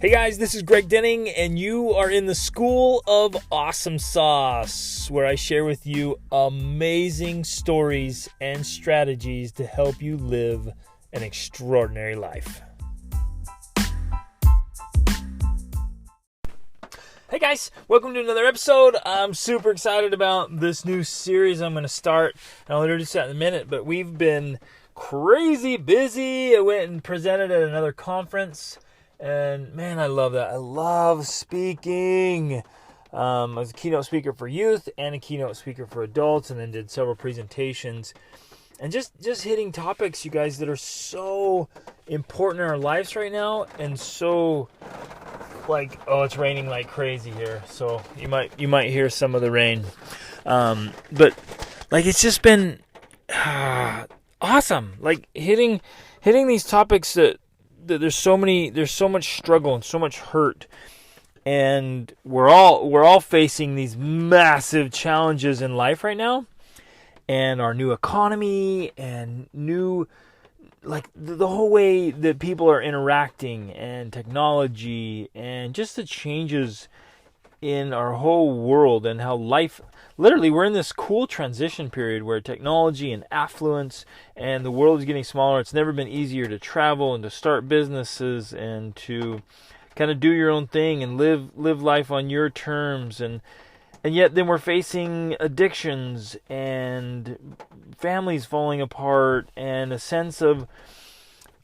Hey guys, this is Greg Denning, and you are in the School of Awesome Sauce, where I share with you amazing stories and strategies to help you live an extraordinary life. Hey guys, welcome to another episode. I'm super excited about this new series I'm going to start, and I'll introduce that in a minute, but we've been crazy busy. I went and presented at another conference. And man, I love that. I love speaking. I was a keynote speaker for youth and a keynote speaker for adults, and then did several presentations. And just hitting topics, you guys, that are so important in our lives right now, and so it's raining like crazy here. So you might hear some of the rain. But it's just been awesome. Hitting these topics that there's so much struggle and so much hurt, and we're all facing these massive challenges in life right now, and our new economy and new the whole way that people are interacting and technology and just the changes in our whole world and how life, literally we're in this cool transition period where technology and affluence and the world is getting smaller. It's never been easier to travel and to start businesses and to kind of do your own thing and live life on your terms, and yet then we're facing addictions and families falling apart and a sense of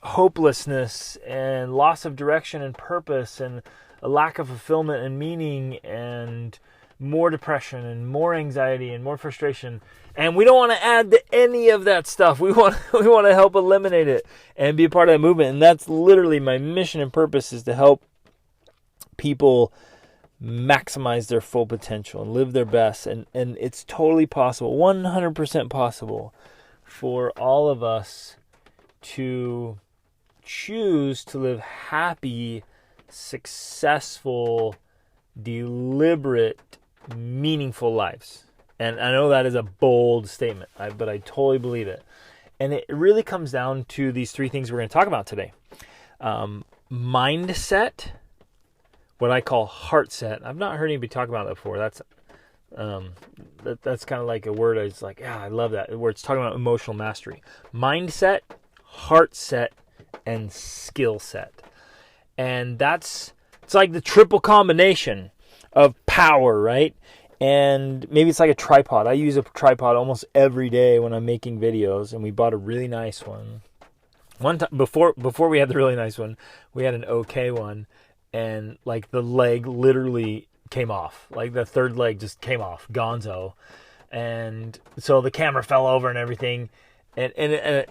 hopelessness and loss of direction and purpose and a lack of fulfillment and meaning, and more depression and more anxiety and more frustration. And we don't want to add to any of that stuff. We want to help eliminate it and be a part of that movement. And that's literally my mission and purpose, is to help people maximize their full potential and live their best. And it's totally possible, 100% possible, for all of us to choose to live happy, successful, deliberate, meaningful lives. And I know that is a bold statement, but I totally believe it. And it really comes down to these three things we're going to talk about today. Mindset, what I call Heartset. I've not heard anybody talk about that before. That's kind of like a word. It's like, yeah, I love that, where it's talking about emotional mastery. Mindset, Heartset, and Skillset. And it's like the triple combination of power, right? And maybe it's like a tripod. I use a tripod almost every day when I'm making videos, and we bought a really nice one. One time before we had the really nice one, we had an okay one, and the leg literally came off. The third leg just came off, gonzo. And so the camera fell over and everything. And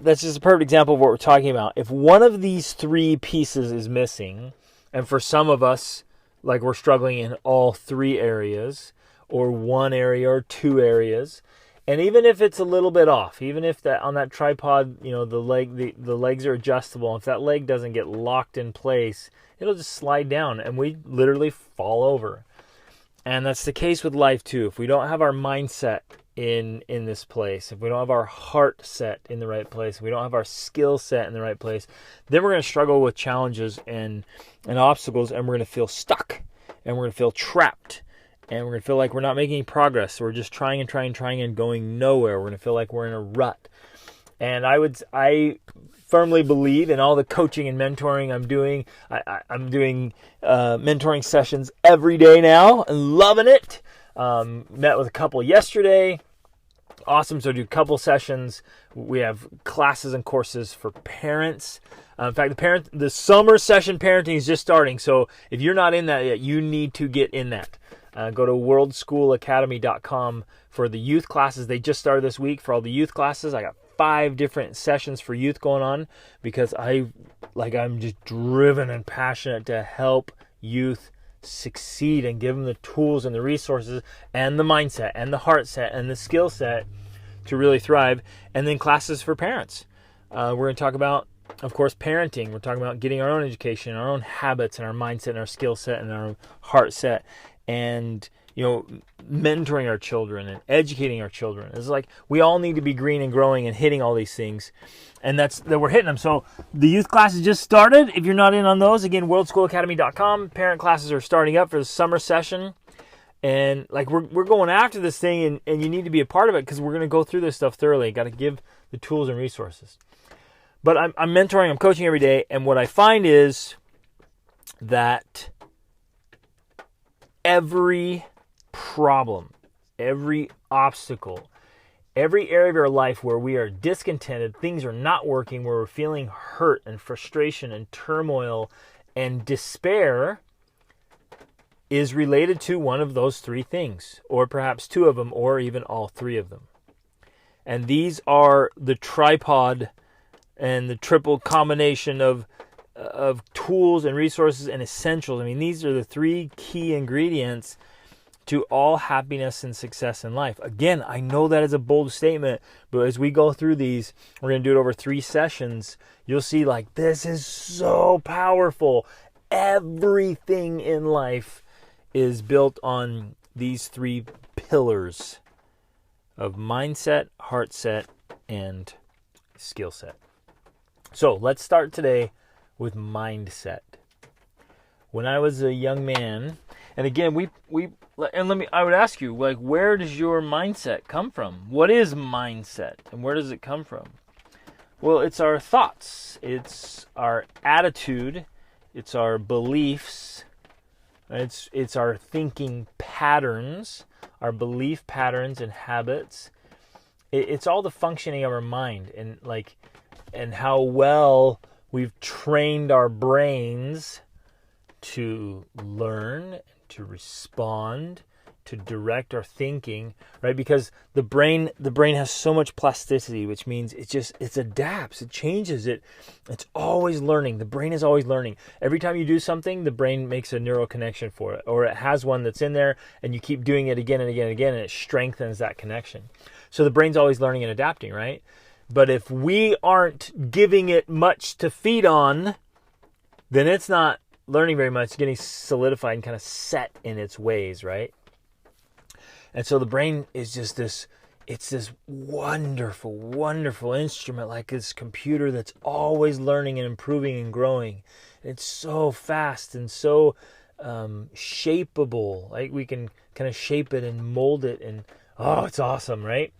that's just a perfect example of what we're talking about. If one of these three pieces is missing, and for some of us, we're struggling in all three areas, or one area or two areas, and even if it's a little bit off, even if that on that tripod, the legs are adjustable, and if that leg doesn't get locked in place, it'll just slide down, and we literally fall over. And that's the case with life too. If we don't have our mindset in this place, if we don't have our heart set in the right place, if we don't have our skill set in the right place, then we're going to struggle with challenges and obstacles, and we're going to feel stuck, and we're going to feel trapped, and we're going to feel like we're not making any progress. So we're just trying and going nowhere. We're going to feel like we're in a rut. And I firmly believe in all the coaching and mentoring I'm doing. I'm doing mentoring sessions every day now and loving it. Met with a couple yesterday. Awesome. So I do couple sessions. We have classes and courses for parents. In fact, the summer session parenting is just starting. So if you're not in that yet, you need to get in that. Go to worldschoolacademy.com for the youth classes. They just started this week for all the youth classes. I got 5 different sessions for youth going on, because I'm just driven and passionate to help youth succeed and give them the tools and the resources and the mindset and the heart set and the skill set to really thrive. And then classes for parents. We're going to talk about, of course, parenting. We're talking about getting our own education, our own habits, and our mindset and our skill set and our heart set, and mentoring our children and educating our children. It's like we all need to be green and growing and hitting all these things. And that we're hitting them. So the youth classes just started. If you're not in on those, again, worldschoolacademy.com. Parent classes are starting up for the summer session. And like we're going after this thing, and you need to be a part of it, because we're going to go through this stuff thoroughly. Got to give the tools and resources. But I'm mentoring, I'm coaching every day, and what I find is that every problem, every obstacle, every area of our life where we are discontented, things are not working, where we're feeling hurt and frustration and turmoil and despair, is related to one of those three things, or perhaps two of them, or even all three of them. And these are the tripod and the triple combination of tools and resources and essentials. I mean, these are the three key ingredients to all happiness and success in life. Again, I know that is a bold statement, but as we go through these, we're going to do it over 3 sessions. You'll see, like, this is so powerful. Everything in life is built on these 3 pillars of mindset, heart set, and skill set. So let's start today with mindset. When I was a young man, and again, I would ask you, like, where does your mindset come from? What is mindset, and where does it come from? Well, it's our thoughts, it's our attitude, it's our beliefs, it's our thinking patterns, our belief patterns and habits. It's all the functioning of our mind, and how well we've trained our brains to learn, to respond, to direct our thinking, right? Because the brain has so much plasticity, which means it adapts, it changes, it's always learning. The brain is always learning. Every time you do something, the brain makes a neural connection for it, or it has one that's in there, and you keep doing it again and again and again, and it strengthens that connection. So the brain's always learning and adapting, right? But if we aren't giving it much to feed on, then it's not learning very much, getting solidified and kind of set in its ways, right? And so the brain is just this wonderful, wonderful instrument, like this computer that's always learning and improving and growing. It's so fast and so shapeable. Like we can kind of shape it and mold it, and it's awesome, right?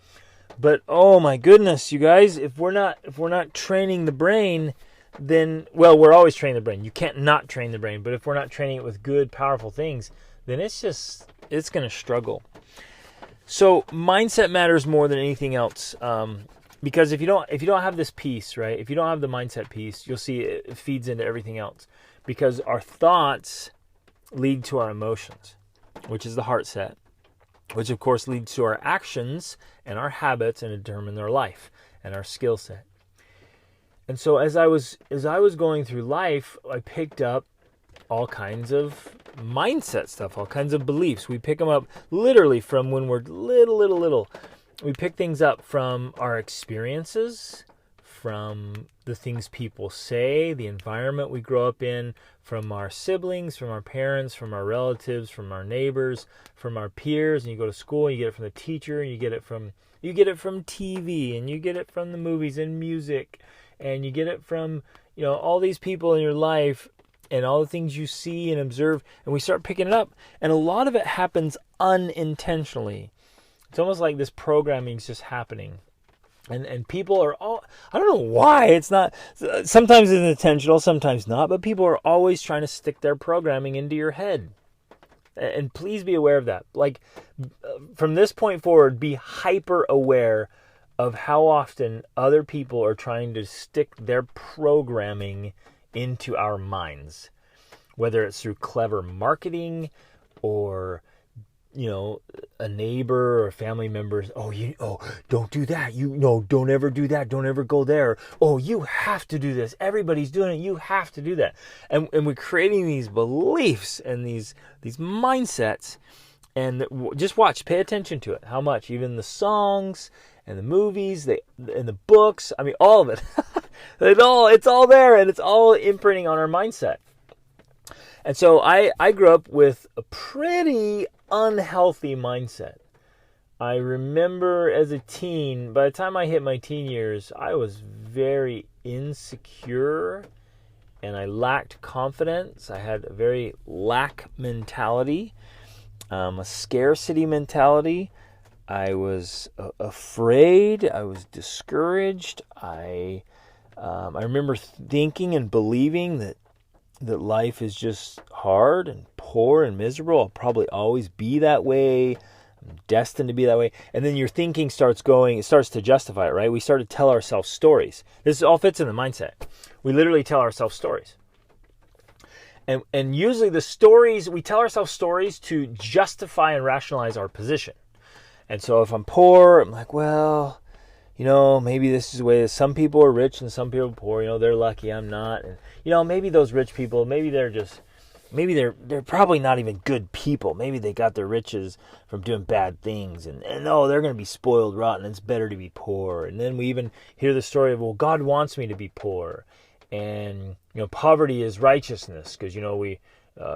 But oh my goodness, you guys, if we're not training the brain, then, well, we're always training the brain. You can't not train the brain. But if we're not training it with good, powerful things, then it's going to struggle. So mindset matters more than anything else, because if you don't have this piece, right? If you don't have the mindset piece, you'll see it feeds into everything else, because our thoughts lead to our emotions, which is the heart set, which of course leads to our actions and our habits and determine our life and our skill set. And so as I was going through life, I picked up all kinds of mindset stuff, all kinds of beliefs. We pick them up literally from when we're little. We pick things up from our experiences, from the things people say, the environment we grow up in, from our siblings, from our parents, from our relatives, from our neighbors, from our peers. And you go to school, and you get it from the teacher, and you get it from TV, and you get it from the movies and music, and you get it from all these people in your life, and all the things you see and observe, and we start picking it up. And a lot of it happens unintentionally. It's almost like this programming is just happening. And people are all, I don't know why, it's not, sometimes it's intentional, sometimes not, but people are always trying to stick their programming into your head. And please be aware of that. Like, from this point forward, be hyper aware of how often other people are trying to stick their programming into our minds, whether it's through clever marketing or a neighbor or family members. Don't do that. Don't ever do that. Don't ever go there. You have to do this. Everybody's doing it. You have to do that. And we're creating these beliefs and these mindsets. And just watch, pay attention to it. How much, even the songs and the movies, and the books. I mean, all of it. It's all there, and it's all imprinting on our mindset. And so I grew up with a pretty unhealthy mindset. I remember as a teen, by the time I hit my teen years, I was very insecure and I lacked confidence. I had a very lack mentality, a scarcity mentality. I was afraid. I was discouraged. I remember thinking and believing that life is just hard and poor and miserable. I'll probably always be that way. I'm destined to be that way. And then your thinking starts to justify it, right? We start to tell ourselves stories. This all fits in the mindset. We literally tell ourselves stories. And usually the stories, we tell ourselves stories to justify and rationalize our position. And so if I'm poor, I'm like, well, maybe this is the way that some people are rich and some people are poor. They're lucky, I'm not. And, maybe those rich people, maybe they're probably not even good people. Maybe they got their riches from doing bad things. And oh, they're going to be spoiled rotten. It's better to be poor. And then we even hear the story of, well, God wants me to be poor. And, poverty is righteousness because, we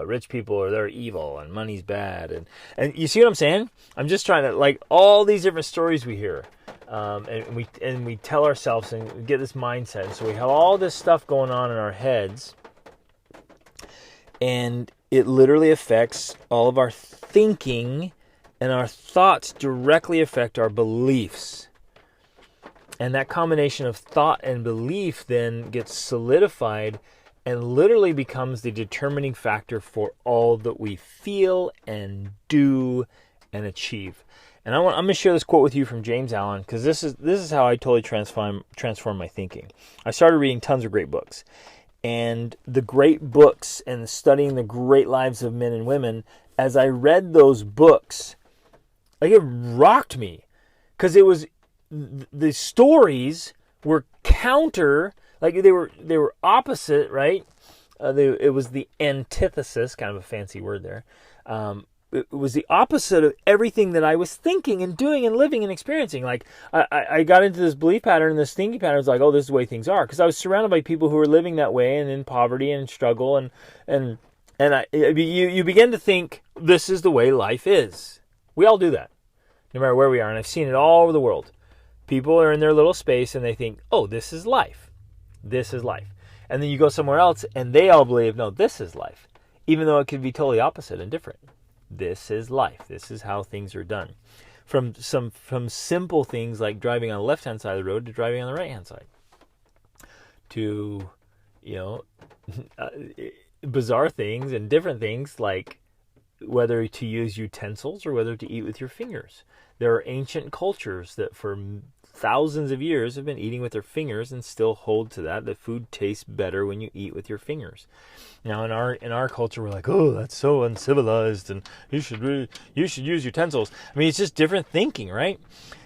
rich people they're evil and money's bad. And you see what I'm saying? I'm just trying to, all these different stories we hear. And we tell ourselves and we get this mindset. And so we have all this stuff going on in our heads. And it literally affects all of our thinking, and our thoughts directly affect our beliefs. And that combination of thought and belief then gets solidified and literally becomes the determining factor for all that we feel and do and achieve. And I'm going to share this quote with you from James Allen, because this is how I totally transform my thinking. I started reading tons of great books. And the great books and studying the great lives of men and women, as I read those books, it rocked me. Because the stories were counter, they were opposite, right? It was the antithesis, kind of a fancy word there. It was the opposite of everything that I was thinking and doing and living and experiencing. I got into this belief pattern, and this thinking pattern was like, oh, this is the way things are. Because I was surrounded by people who were living that way and in poverty and struggle. And you begin to think this is the way life is. We all do that, no matter where we are. And I've seen it all over the world. People are in their little space and they think, oh, this is life. This is life. And then you go somewhere else and they all believe, no, this is life. Even though it could be totally opposite and different. This is life. This is how things are done. From simple things like driving on the left-hand side of the road to driving on the right-hand side. To, bizarre things and different things like whether to use utensils or whether to eat with your fingers. There are ancient cultures that for thousands of years have been eating with their fingers and still hold to that food tastes better when you eat with your fingers. Now in our culture we're like, oh, that's so uncivilized and you should use utensils. I mean, it's just different thinking, right?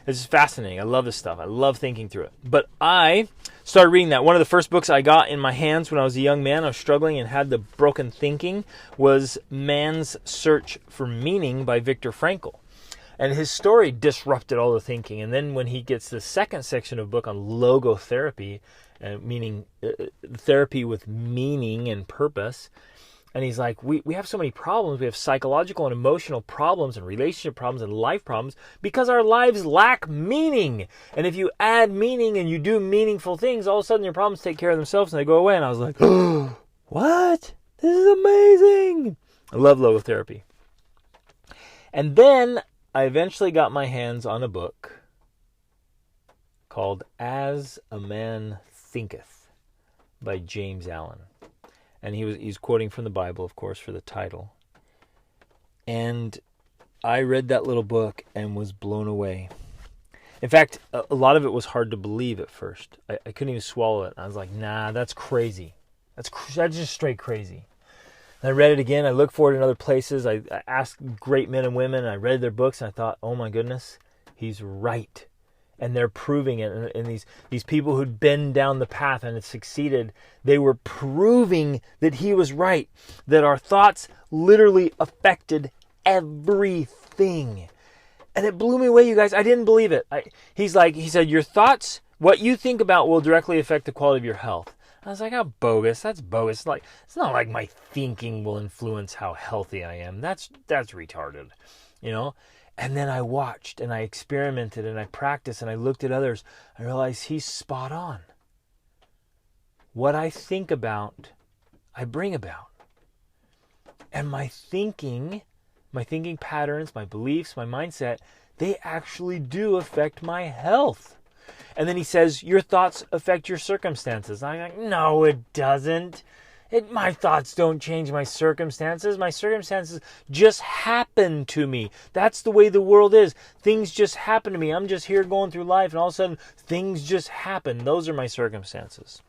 It's just fascinating. I love this stuff. I love thinking through it. But I started reading that. One of the first books I got in my hands when I was a young man, I was struggling and had the broken thinking, was Man's Search for Meaning by Viktor Frankl. And his story disrupted all the thinking. And then when he gets the second section of the book on logotherapy, meaning therapy with meaning and purpose, and he's like, we have so many problems. We have psychological and emotional problems and relationship problems and life problems because our lives lack meaning. And if you add meaning and you do meaningful things, all of a sudden your problems take care of themselves and they go away. And I was like, oh, what? This is amazing. I love logotherapy. And then I eventually got my hands on a book called As a Man Thinketh by James Allen. And he's quoting from the Bible, of course, for the title. And I read that little book and was blown away. In fact, a lot of it was hard to believe at first. I couldn't even swallow it. I was like, nah, that's crazy. That's just straight crazy. And I read it again. I looked for it in other places. I asked great men and women. And I read their books and I thought, oh my goodness, he's right. And they're proving it. And these people who'd been down the path and had succeeded, they were proving that he was right. That our thoughts literally affected everything. And it blew me away, you guys. I didn't believe it. He said, your thoughts, what you think about will directly affect the quality of your health. I was like, "How bogus? That's bogus. Like, it's not like my thinking will influence how healthy I am. That's retarded, you know." And then I watched and I experimented and I practiced and I looked at others. I realized he's spot on. What I think about, I bring about. And my thinking patterns, my beliefs, my mindset, they actually do affect my health. And then he says, your thoughts affect your circumstances. I'm like, no, it doesn't. My thoughts don't change my circumstances. My circumstances just happen to me. That's the way the world is. Things just happen to me. I'm just here going through life, and all of a sudden, things just happen. Those are my circumstances.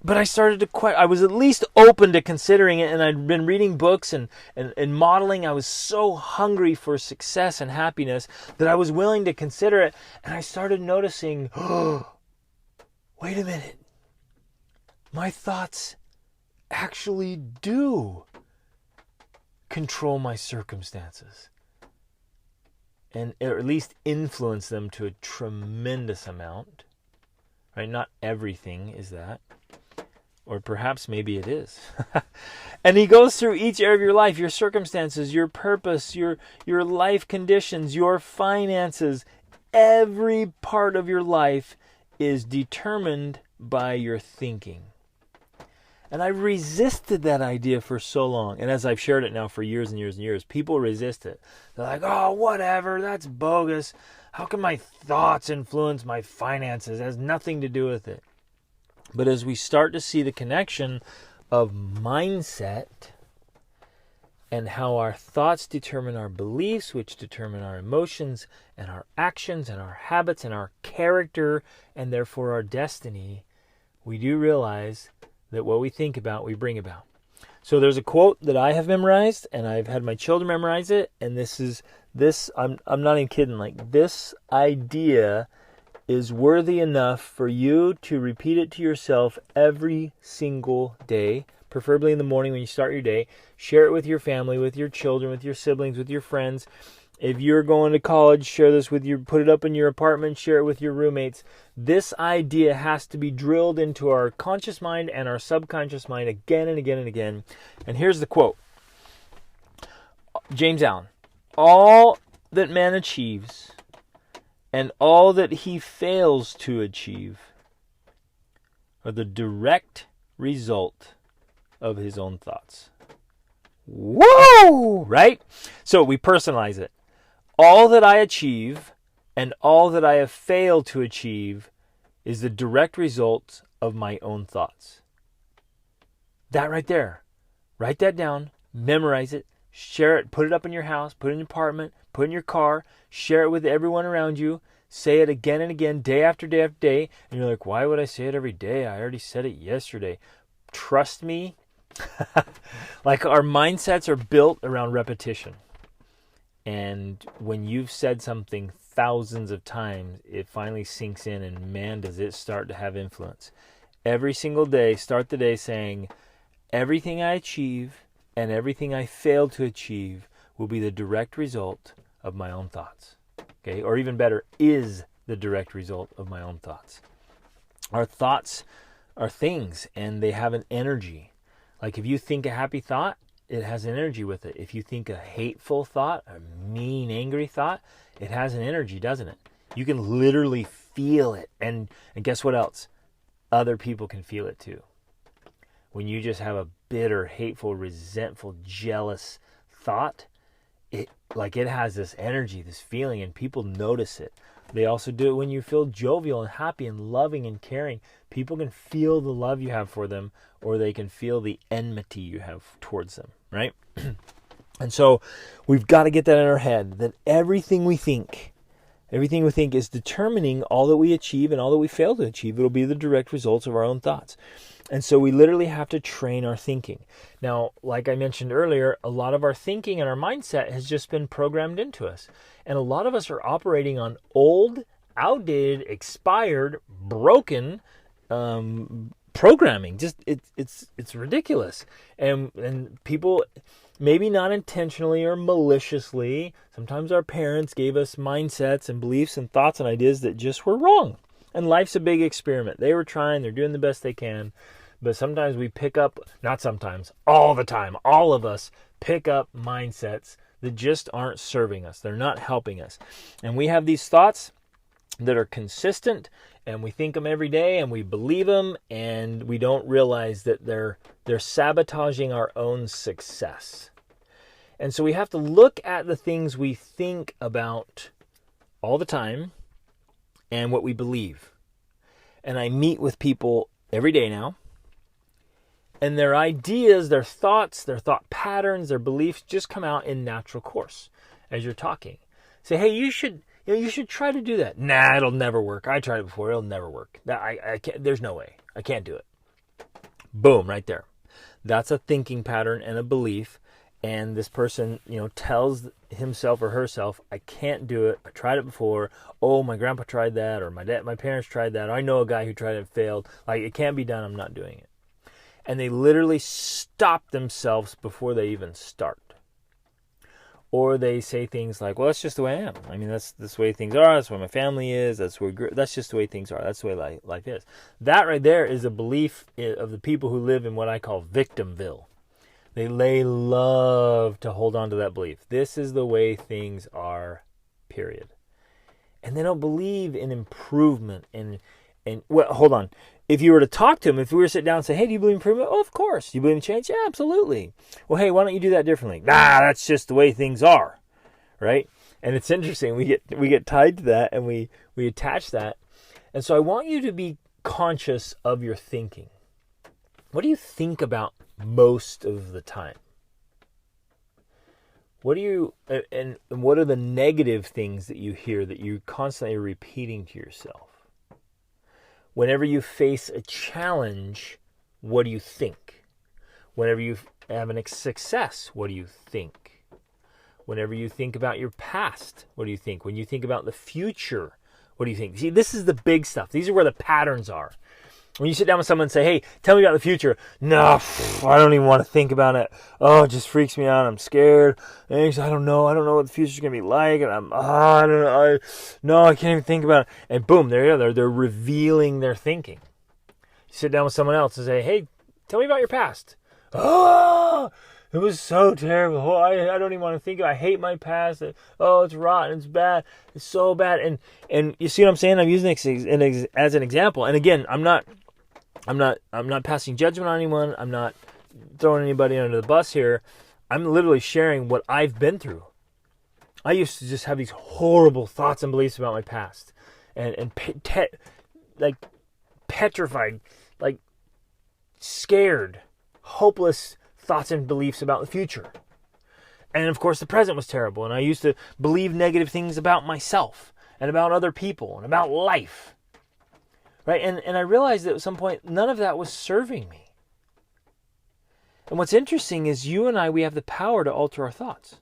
But I started to I was at least open to considering it, and I'd been reading books and modeling. I was so hungry for success and happiness that I was willing to consider it. And I started noticing, oh, wait a minute. My thoughts actually do control my circumstances. And or at least influence them to a tremendous amount. Right? Not everything is that. Or perhaps maybe it is. And he goes through each area of your life, your circumstances, your purpose, your life conditions, your finances. Every part of your life is determined by your thinking. And I resisted that idea for so long. And as I've shared it now for years and years and years, people resist it. They're like, oh, whatever, that's bogus. How can my thoughts influence my finances? It has nothing to do with it. But as we start to see the connection of mindset and how our thoughts determine our beliefs, which determine our emotions and our actions and our habits and our character and therefore our destiny, we do realize that what we think about, we bring about. So there's a quote that I have memorized, and I've had my children memorize it, and I'm not even kidding, like this idea is worthy enough for you to repeat it to yourself every single day, preferably in the morning when you start your day. Share it with your family, with your children, with your siblings, with your friends. If you're going to college, share this with put it up in your apartment, share it with your roommates. This idea has to be drilled into our conscious mind and our subconscious mind again and again and again. And here's the quote. James Allen, all that man achieves and all that he fails to achieve are the direct result of his own thoughts. Whoa! Right? So we personalize it. All that I achieve and all that I have failed to achieve is the direct result of my own thoughts. That right there. Write that down. Memorize it. Share it. Put it up in your house. Put it in your apartment. Put it in your car. Share it with everyone around you. Say it again and again, day after day after day. And you're like, why would I say it every day? I already said it yesterday. Trust me. Like our mindsets are built around repetition. And when you've said something thousands of times, it finally sinks in, and man, does it start to have influence. Every single day, start the day saying, everything I achieve and everything I fail to achieve will be the direct result of my own thoughts. Okay, or even better, is the direct result of my own thoughts. Our thoughts are things, and they have an energy. Like if you think a happy thought, it has an energy with it. If you think a hateful thought, a mean, angry thought, it has an energy, doesn't it? You can literally feel it. And guess what else? Other people can feel it too. When you just have a bitter, hateful, resentful, jealous thought, it has this energy, this feeling, and people notice it. They also do it when you feel jovial and happy and loving and caring. People can feel the love you have for them, or they can feel the enmity you have towards them, right? And so we've got to get that in our head, that everything we think is determining all that we achieve and all that we fail to achieve. It'll be the direct results of our own thoughts. And so we literally have to train our thinking. Now, like I mentioned earlier, a lot of our thinking and our mindset has just been programmed into us. And a lot of us are operating on old, outdated, expired, broken programming. Just it's ridiculous. And people, maybe not intentionally or maliciously, sometimes our parents gave us mindsets and beliefs and thoughts and ideas that just were wrong. And life's a big experiment. They were trying, they're doing the best they can. But sometimes we pick up, not sometimes, all the time, all of us pick up mindsets that just aren't serving us. They're not helping us. And we have these thoughts that are consistent, and we think them every day, and we believe them, and we don't realize that they're sabotaging our own success. And so we have to look at the things we think about all the time and what we believe. And I meet with people every day now, and their ideas, their thoughts, their thought patterns, their beliefs just come out in natural course as you're talking. Say, hey, you should try to do that. Nah, it'll never work. I tried it before. It'll never work. I can't, there's no way. I can't do it. Boom, right there. That's a thinking pattern and a belief. And this person, tells himself or herself, I can't do it. I tried it before. Oh, my grandpa tried that, or my parents tried that. Or I know a guy who tried it and failed. Like, it can't be done. I'm not doing it. And they literally stop themselves before they even start. Or they say things like, well, that's just the way I am. I mean, that's the way things are. That's the way my family is. That's just the way things are. That's the way life is. That right there is a belief of the people who live in what I call Victimville. They love to hold on to that belief. This is the way things are, period. And they don't believe in improvement. And well, hold on. If you were to talk to them, if we were to sit down and say, hey, do you believe in improvement? Oh, of course. Do you believe in change? Yeah, absolutely. Well, hey, why don't you do that differently? Nah, that's just the way things are, right? And it's interesting. We get tied to that, and we attach that. And so I want you to be conscious of your thinking. What do you think about most of the time? What are the negative things that you hear that you constantly are repeating to yourself? Whenever you face a challenge, what do you think? Whenever you have a success, what do you think? Whenever you think about your past, what do you think? When you think about the future, what do you think? See, this is the big stuff. These are where the patterns are. When you sit down with someone and say, hey, tell me about the future. No, I don't even want to think about it. Oh, it just freaks me out. I'm scared. I don't know. I don't know what the future's going to be like. And I don't know. No, I can't even think about it. And boom, there you go. They're revealing their thinking. You sit down with someone else and say, hey, tell me about your past. Oh, it was so terrible. Oh, I don't even want to think of it. I hate my past. Oh, it's rotten. It's bad. It's so bad. And you see what I'm saying? I'm using it as an example. And again, I'm not passing judgment on anyone. I'm not throwing anybody under the bus here. I'm literally sharing what I've been through. I used to just have these horrible thoughts and beliefs about my past, and petrified, like scared, hopeless thoughts and beliefs about the future. And of course, the present was terrible. And I used to believe negative things about myself and about other people and about life. Right? And I realized that at some point, none of that was serving me. And what's interesting is you and I, we have the power to alter our thoughts.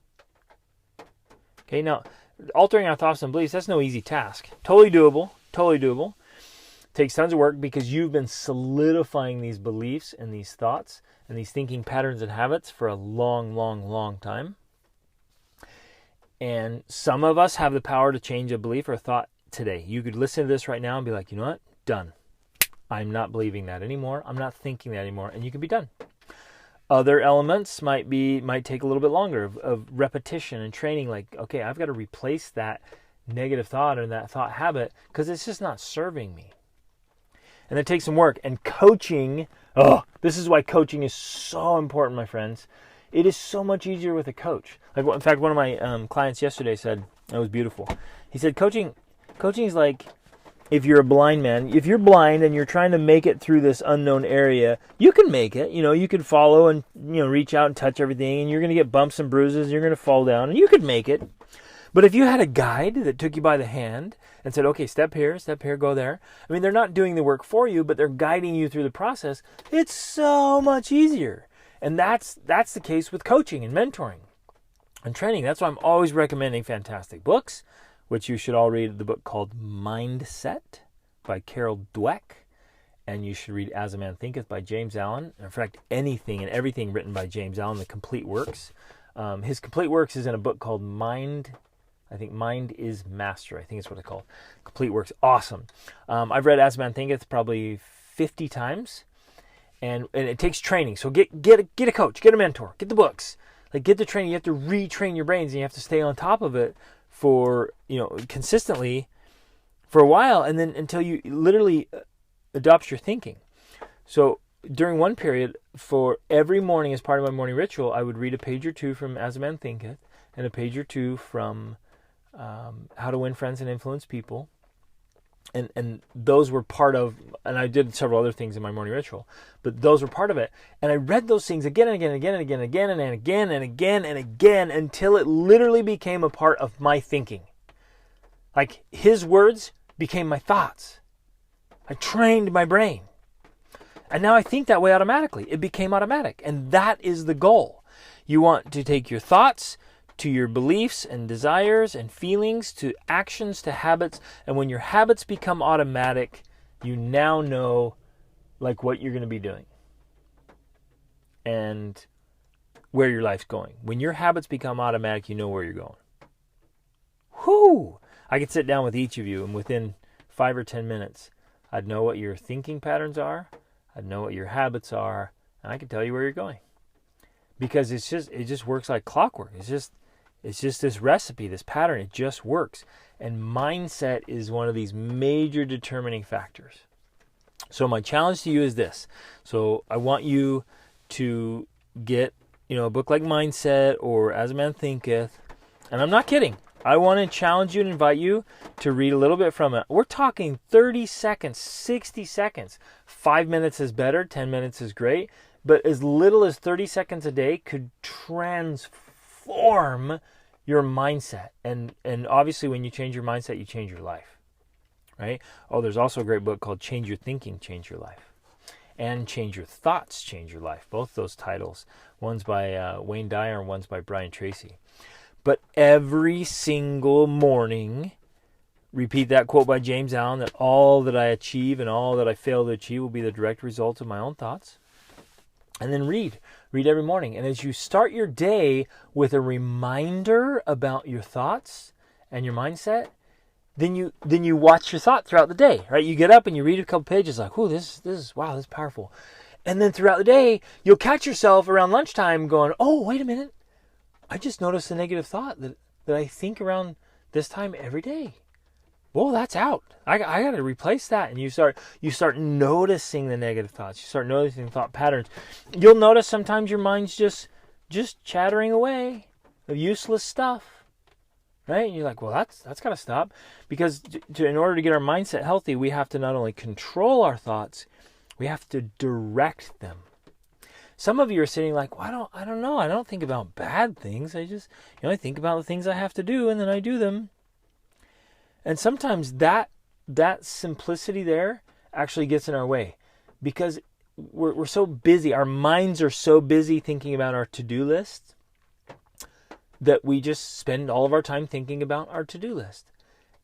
Okay, now, altering our thoughts and beliefs, that's no easy task. Totally doable. Takes tons of work because you've been solidifying these beliefs and these thoughts and these thinking patterns and habits for a long, long, long time. And some of us have the power to change a belief or a thought today. You could listen to this right now and be like, you know what? Done. I'm not believing that anymore. I'm not thinking that anymore. And you can be done. Other elements might take a little bit longer of repetition and training. Like, okay, I've got to replace that negative thought or that thought habit because it's just not serving me. And it takes some work. And coaching, this is why coaching is so important, my friends. It is so much easier with a coach. Like, in fact, one of my clients yesterday said, it was beautiful. He said, coaching is like, if you're a blind man, if you're blind and you're trying to make it through this unknown area, you can make it. You can follow and, reach out and touch everything, and you're going to get bumps and bruises, and you're going to fall down, and you could make it. But if you had a guide that took you by the hand and said, okay, step here, go there. I mean, they're not doing the work for you, but they're guiding you through the process. It's so much easier. And that's the case with coaching and mentoring and training. That's why I'm always recommending fantastic books, which you should all read the book called Mindset by Carol Dweck. And you should read As a Man Thinketh by James Allen. In fact, anything and everything written by James Allen, the complete works. His complete works is in a book called I think Mind is Master. I think it's what it's called. Complete works. Awesome. I've read As a Man Thinketh probably 50 times. And it takes training. So get a coach, get a mentor, get the books. Like, get the training. You have to retrain your brains, and you have to stay on top of it for, consistently for a while, and then until you literally adopt your thinking. So during one period, for every morning as part of my morning ritual, I would read a page or two from As a Man Thinketh and a page or two from How to Win Friends and Influence People. And those were part of, and I did several other things in my morning ritual, but those were part of it. And I read those things again and again and again and again and again and again and again and again until it literally became a part of my thinking. Like, his words became my thoughts. I trained my brain. And now I think that way automatically. It became automatic. And that is the goal. You want to take your thoughts to your beliefs and desires and feelings, to actions, to habits. And when your habits become automatic, you now know like what you're going to be doing and where your life's going. When your habits become automatic, you know where you're going. Whoo! I could sit down with each of you, and within 5 or 10 minutes, I'd know what your thinking patterns are, I'd know what your habits are, and I could tell you where you're going. Because it just works like clockwork. It's just this recipe, this pattern. It just works. And mindset is one of these major determining factors. So my challenge to you is this. So I want you to get, a book like Mindset or As a Man Thinketh. And I'm not kidding. I want to challenge you and invite you to read a little bit from it. We're talking 30 seconds, 60 seconds. 5 minutes is better. 10 minutes is great. But as little as 30 seconds a day could transform your mindset. And obviously when you change your mindset, you change your life. Right? Oh, there's also a great book called Change Your Thinking, Change Your Life. And Change Your Thoughts, Change Your Life. Both those titles. One's by Wayne Dyer and one's by Brian Tracy. But every single morning, repeat that quote by James Allen, that all that I achieve and all that I fail to achieve will be the direct result of my own thoughts. And then read every morning. And as you start your day with a reminder about your thoughts and your mindset, then you watch your thought throughout the day, right? You get up and you read a couple pages like, oh, this is powerful. And then throughout the day, you'll catch yourself around lunchtime going, oh, wait a minute. I just noticed a negative thought that I think around this time every day. Well, that's out. I got to replace that. And you start noticing the negative thoughts. You start noticing thought patterns. You'll notice sometimes your mind's just chattering away of useless stuff, right? And you're like, well, that's got to stop, because in order to get our mindset healthy, we have to not only control our thoughts, we have to direct them. Some of you are sitting like, well, I don't know. I don't think about bad things. I just, I think about the things I have to do, and then I do them. And sometimes that simplicity there actually gets in our way, because we're so busy. Our minds are so busy thinking about our to-do list that we just spend all of our time thinking about our to-do list.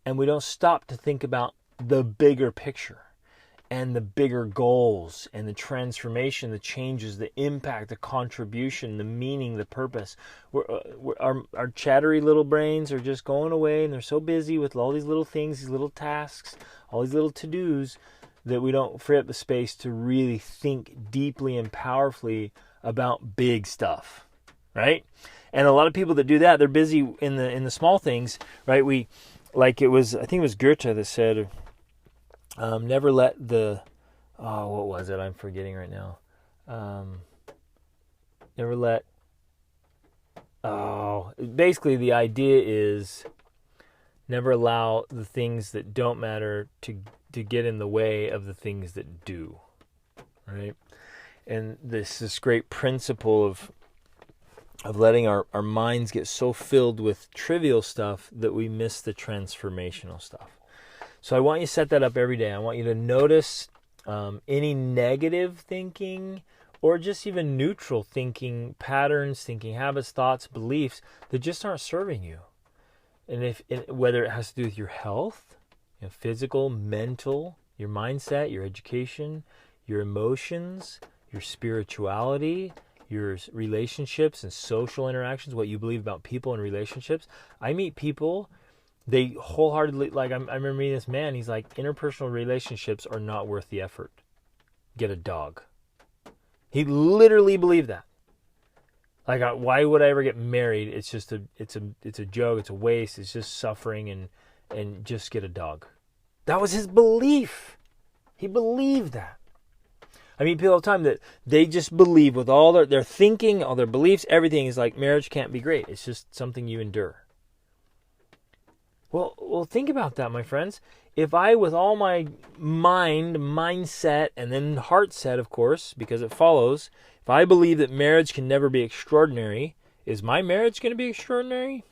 And we don't stop to think about the bigger picture and the bigger goals and the transformation, the changes, the impact, the contribution, the meaning, the purpose. Our chattery little brains are just going away, and they're so busy with all these little things, these little tasks, all these little to-dos, that we don't free up the space to really think deeply and powerfully about big stuff, right? And a lot of people that do that, they're busy in the small things, right? I think it was Goethe that said, never let what was it? I'm forgetting right now. Basically the idea is never allow the things that don't matter to get in the way of the things that do, right? And this great principle of letting our minds get so filled with trivial stuff that we miss the transformational stuff. So I want you to set that up every day. I want you to notice any negative thinking or just even neutral thinking patterns, thinking habits, thoughts, beliefs that just aren't serving you. And whether it has to do with your health, physical, mental, your mindset, your education, your emotions, your spirituality, your relationships and social interactions, what you believe about people and relationships. I meet people, they wholeheartedly, like I remember meeting this man, he's like, interpersonal relationships are not worth the effort. Get a dog. He literally believed that. Like, why would I ever get married? It's just it's a joke. It's a waste. It's just suffering, and just get a dog. That was his belief. He believed that. I mean, people all the time that they just believe with all their thinking, all their beliefs, everything is like marriage can't be great. It's just something you endure. Well, think about that, my friends. If I, with all my mindset, and then heart set, of course, because it follows, if I believe that marriage can never be extraordinary, is my marriage going to be extraordinary?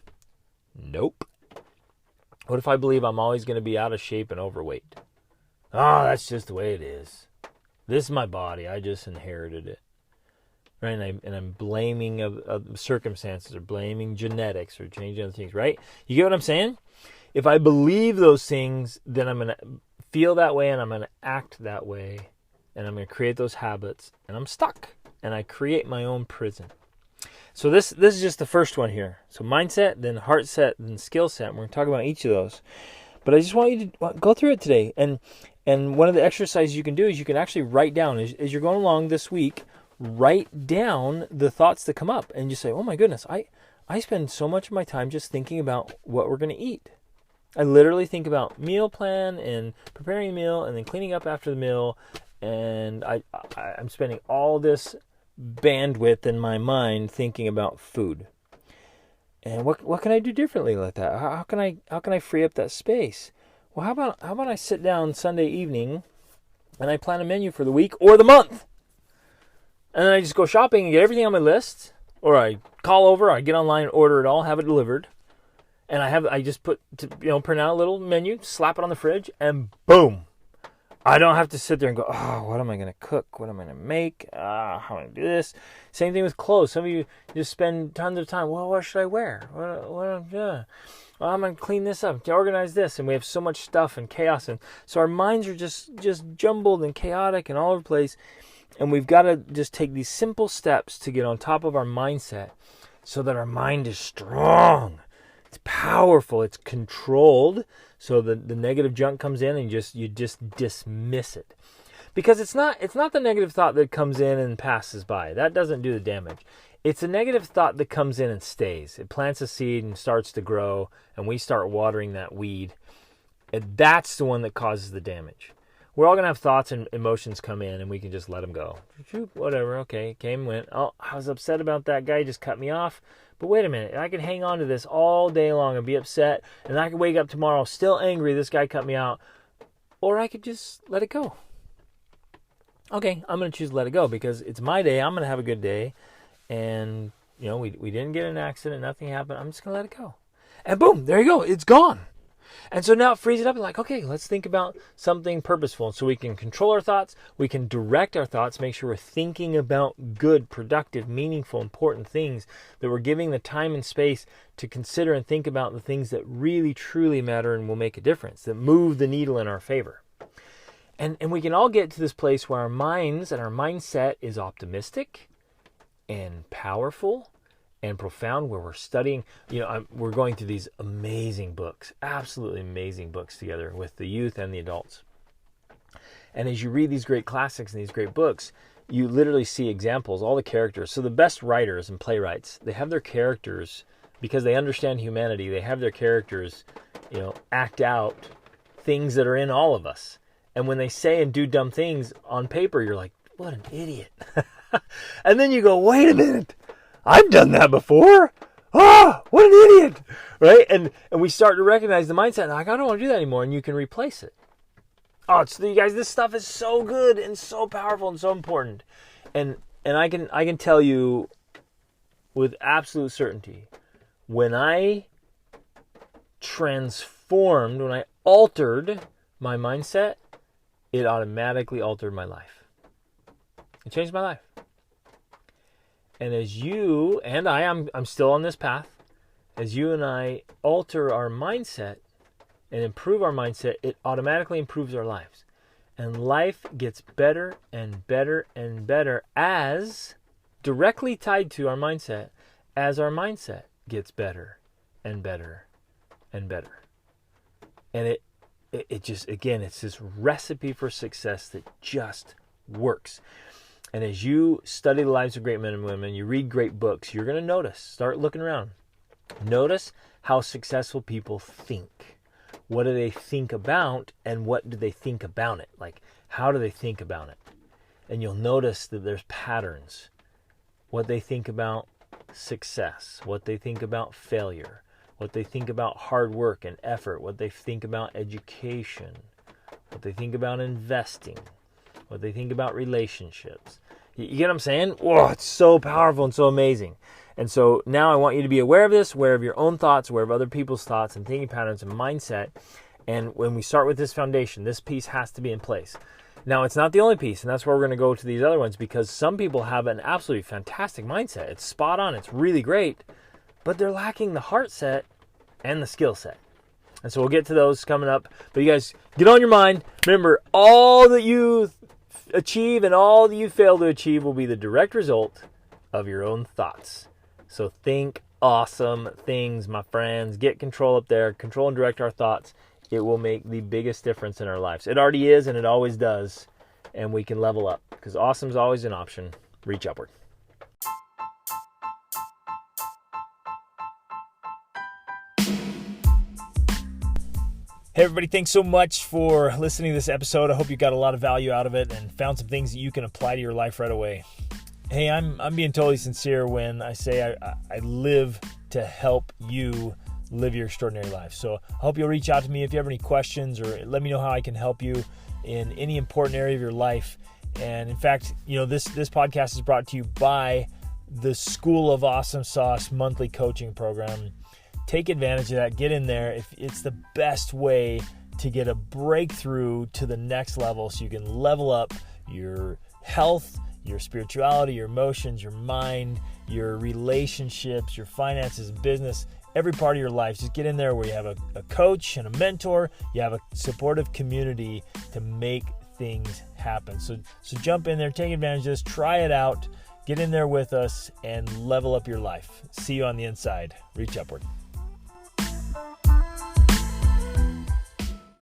Nope. What if I believe I'm always going to be out of shape and overweight? Oh, that's just the way it is. This is my body. I just inherited it. Right? And I'm blaming of circumstances or blaming genetics or changing other things, right? You get what I'm saying? If I believe those things, then I'm going to feel that way and I'm going to act that way and I'm going to create those habits and I'm stuck and I create my own prison. So this is just the first one here. So mindset, then heart set, then skill set. We're going to talk about each of those. But I just want you to go through it today. And one of the exercises you can do is you can actually write down, as you're going along this week, write down the thoughts that come up and just say, oh my goodness, I spend so much of my time just thinking about what we're going to eat. I literally think about meal plan and preparing a meal and then cleaning up after the meal. And I'm spending all this bandwidth in my mind thinking about food. And what can I do differently like that? How can I free up that space? Well, how about I sit down Sunday evening and I plan a menu for the week or the month. And then I just go shopping and get everything on my list, or I call over, I get online, order it all, have it delivered. And I just print out a little menu, slap it on the fridge, and boom. I don't have to sit there and go, oh, what am I going to cook? What am I going to make? How am I going to do this? Same thing with clothes. Some of you just spend tons of time, well, what should I wear? Well, I'm going to clean this up, to organize this. And we have so much stuff and chaos. And so our minds are just jumbled and chaotic and all over the place. And we've got to just take these simple steps to get on top of our mindset so that our mind is strong. It's powerful. It's controlled. So the negative junk comes in and you just dismiss it. Because it's not the negative thought that comes in and passes by. That doesn't do the damage. It's a negative thought that comes in and stays. It plants a seed and starts to grow, and we start watering that weed. And that's the one that causes the damage. We're all going to have thoughts and emotions come in, and we can just let them go. Whatever, okay, came, went. Oh, I was upset about that guy, just cut me off. But wait a minute, I could hang on to this all day long and be upset, and I could wake up tomorrow still angry this guy cut me out. Or I could just let it go. Okay, I'm going to choose to let it go because it's my day. I'm going to have a good day. And, we didn't get in an accident. Nothing happened. I'm just going to let it go. And boom, there you go. It's gone. And so now it frees it up and like, okay, let's think about something purposeful. So we can control our thoughts. We can direct our thoughts, make sure we're thinking about good, productive, meaningful, important things, that we're giving the time and space to consider and think about the things that really, truly matter and will make a difference, that move the needle in our favor. And we can all get to this place where our minds and our mindset is optimistic and powerful and profound, where we're studying, we're going through these amazing books, absolutely amazing books together with the youth and the adults. And as you read these great classics and these great books, you literally see examples, all the characters. So the best writers and playwrights, they have their characters, because they understand humanity, they have their characters, act out things that are in all of us. And when they say and do dumb things on paper, you're like, what an idiot. And then you go, wait a minute. I've done that before. Oh, what an idiot. Right? And we start to recognize the mindset. Like, I don't want to do that anymore. And you can replace it. Oh, you guys, this stuff is so good and so powerful and so important. And I can tell you with absolute certainty, when I altered my mindset, it automatically altered my life. It changed my life. And as you and I'm still on this path, as you and I alter our mindset and improve our mindset, it automatically improves our lives. And life gets better and better and better as directly tied to our mindset as our mindset gets better and better and better. And it just, again, it's this recipe for success that just works. And as you study the lives of great men and women, you read great books, you're going to notice, start looking around. Notice how successful people think. What do they think about, and what do they think about it? Like, how do they think about it? And you'll notice that there's patterns. What they think about success, what they think about failure, what they think about hard work and effort, what they think about education, what they think about investing, what they think about relationships. You get what I'm saying? Whoa, it's so powerful and so amazing. And so now I want you to be aware of this, aware of your own thoughts, aware of other people's thoughts and thinking patterns and mindset. And when we start with this foundation, this piece has to be in place. Now, it's not the only piece, and that's where we're going to go to these other ones, because some people have an absolutely fantastic mindset. It's spot on. It's really great, but they're lacking the heart set and the skill set. And so we'll get to those coming up. But you guys, get on your mind. Remember, all that you achieve and all that you fail to achieve will be the direct result of your own thoughts. So think awesome things, my friends. Get control up there. Control and direct our thoughts. It will make the biggest difference in our lives. It already is, and it always does. And we can level up, because awesome is always an option. Reach upward. Hey everybody, thanks so much for listening to this episode. I hope you got a lot of value out of it and found some things that you can apply to your life right away. Hey, I'm being totally sincere when I say I live to help you live your extraordinary life. So I hope you'll reach out to me if you have any questions, or let me know how I can help you in any important area of your life. And in fact, this podcast is brought to you by the School of Awesome Sauce monthly coaching program. Take advantage of that. Get in there. It's the best way to get a breakthrough to the next level, so you can level up your health, your spirituality, your emotions, your mind, your relationships, your finances, business, every part of your life. Just get in there where you have a coach and a mentor. You have a supportive community to make things happen. So jump in there, take advantage of this, try it out, get in there with us, and level up your life. See you on the inside. Reach upward.